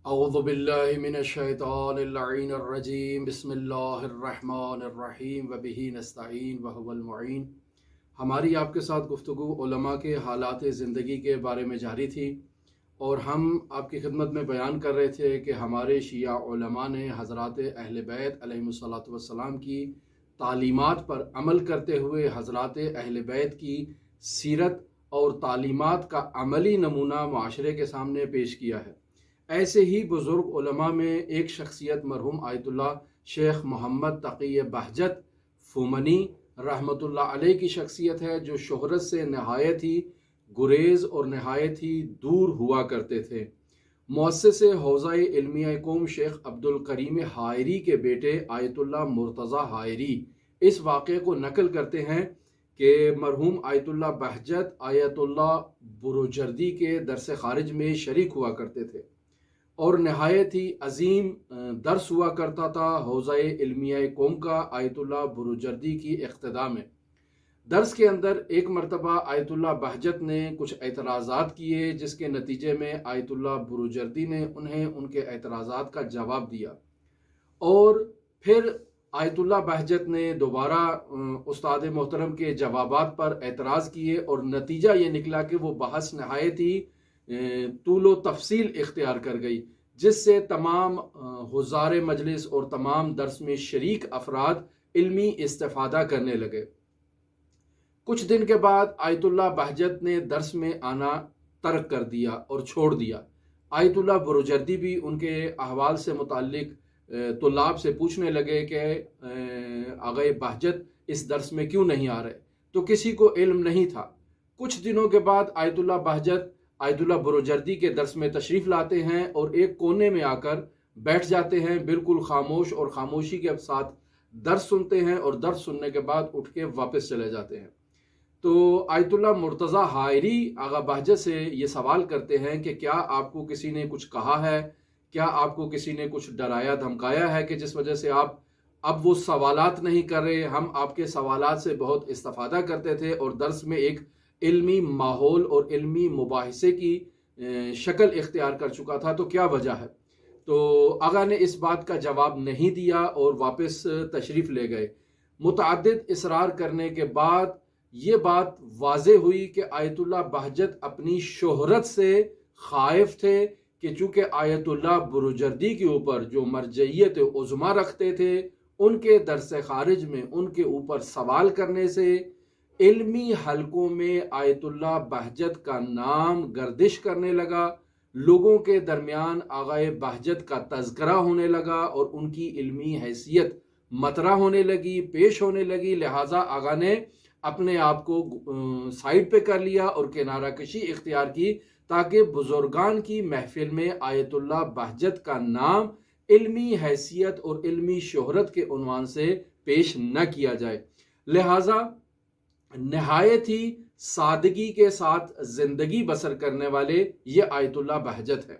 اعوذ باللہ من الشیطان اللعین الرجیم بسم اللہ الرحمن الرحیم وبہ نستعین وہو المعین۔ ہماری آپ کے ساتھ گفتگو علماء کے حالات زندگی کے بارے میں جاری تھی، اور ہم آپ کی خدمت میں بیان کر رہے تھے کہ ہمارے شیعہ علماء نے حضرات اہل بیت علیہم الصلاۃ والسلام کی تعلیمات پر عمل کرتے ہوئے حضرات اہل بیت کی سیرت اور تعلیمات کا عملی نمونہ معاشرے کے سامنے پیش کیا ہے۔ ایسے ہی بزرگ علماء میں ایک شخصیت مرحوم آیت اللہ شیخ محمد تقی بہجت فومنی رحمۃ اللہ علیہ کی شخصیت ہے، جو شہرت سے نہایت ہی گریز اور نہایت ہی دور ہوا کرتے تھے۔ مؤسس حوزہ علمیہ قوم شیخ عبد الکریم حائری کے بیٹے آیت اللہ مرتضیٰ حائری اس واقعے کو نقل کرتے ہیں کہ مرحوم آیت اللہ بہجت آیت اللہ بروجردی کے درس خارج میں شریک ہوا کرتے تھے، اور نہایت ہی عظیم درس ہوا کرتا تھا حوزہ علمیہ قوم کا آیت اللہ بروجردی کی اقتداء میں۔ درس کے اندر ایک مرتبہ آیت اللہ بہجت نے کچھ اعتراضات کیے، جس کے نتیجے میں آیت اللہ بروجردی نے انہیں ان کے اعتراضات کا جواب دیا، اور پھر آیت اللہ بہجت نے دوبارہ استاد محترم کے جوابات پر اعتراض کیے، اور نتیجہ یہ نکلا کہ وہ بحث نہایت ہی طول و تفصیل اختیار کر گئی، جس سے تمام حضار مجلس اور تمام درس میں شریک افراد علمی استفادہ کرنے لگے۔ کچھ دن کے بعد آیت اللہ بہجت نے درس میں آنا ترک کر دیا اور چھوڑ دیا۔ آیت اللہ بروجردی بھی ان کے احوال سے متعلق طلاب سے پوچھنے لگے کہ آغا بہجت اس درس میں کیوں نہیں آ رہے، تو کسی کو علم نہیں تھا۔ کچھ دنوں کے بعد آیت اللہ بہجت آیت اللہ بروجردی کے درس میں تشریف لاتے ہیں اور ایک کونے میں آ کر بیٹھ جاتے ہیں، بالکل خاموش، اور خاموشی کے ساتھ درس سنتے ہیں، اور درس سننے کے بعد اٹھ کے واپس چلے جاتے ہیں۔ تو آیت اللہ مرتضیٰ حائری آغا بہجت سے یہ سوال کرتے ہیں کہ کیا آپ کو کسی نے کچھ کہا ہے، کیا آپ کو کسی نے کچھ ڈرایا دھمکایا ہے کہ جس وجہ سے آپ اب وہ سوالات نہیں کر رہے؟ ہم آپ کے سوالات سے بہت استفادہ کرتے تھے، اور درس میں ایک علمی ماحول اور علمی مباحثے کی شکل اختیار کر چکا تھا، تو کیا وجہ ہے؟ تو آغا نے اس بات کا جواب نہیں دیا اور واپس تشریف لے گئے۔ متعدد اصرار کرنے کے بعد یہ بات واضح ہوئی کہ آیت اللہ بہجت اپنی شہرت سے خائف تھے، کہ چونکہ آیت اللہ بروجردی کے اوپر جو مرجعیت عظمیٰ رکھتے تھے، ان کے درس خارج میں ان کے اوپر سوال کرنے سے علمی حلقوں میں آیت اللہ بہجت کا نام گردش کرنے لگا، لوگوں کے درمیان آغا بہجت کا تذکرہ ہونے لگا، اور ان کی علمی حیثیت مطرح ہونے لگی، پیش ہونے لگی۔ لہٰذا آغا نے اپنے آپ کو سائڈ پہ کر لیا اور کنارہ کشی اختیار کی، تاکہ بزرگان کی محفل میں آیت اللہ بہجت کا نام علمی حیثیت اور علمی شہرت کے عنوان سے پیش نہ کیا جائے۔ لہٰذا نہایت ہی سادگی کے ساتھ زندگی بسر کرنے والے یہ آیت اللہ بہجت ہے۔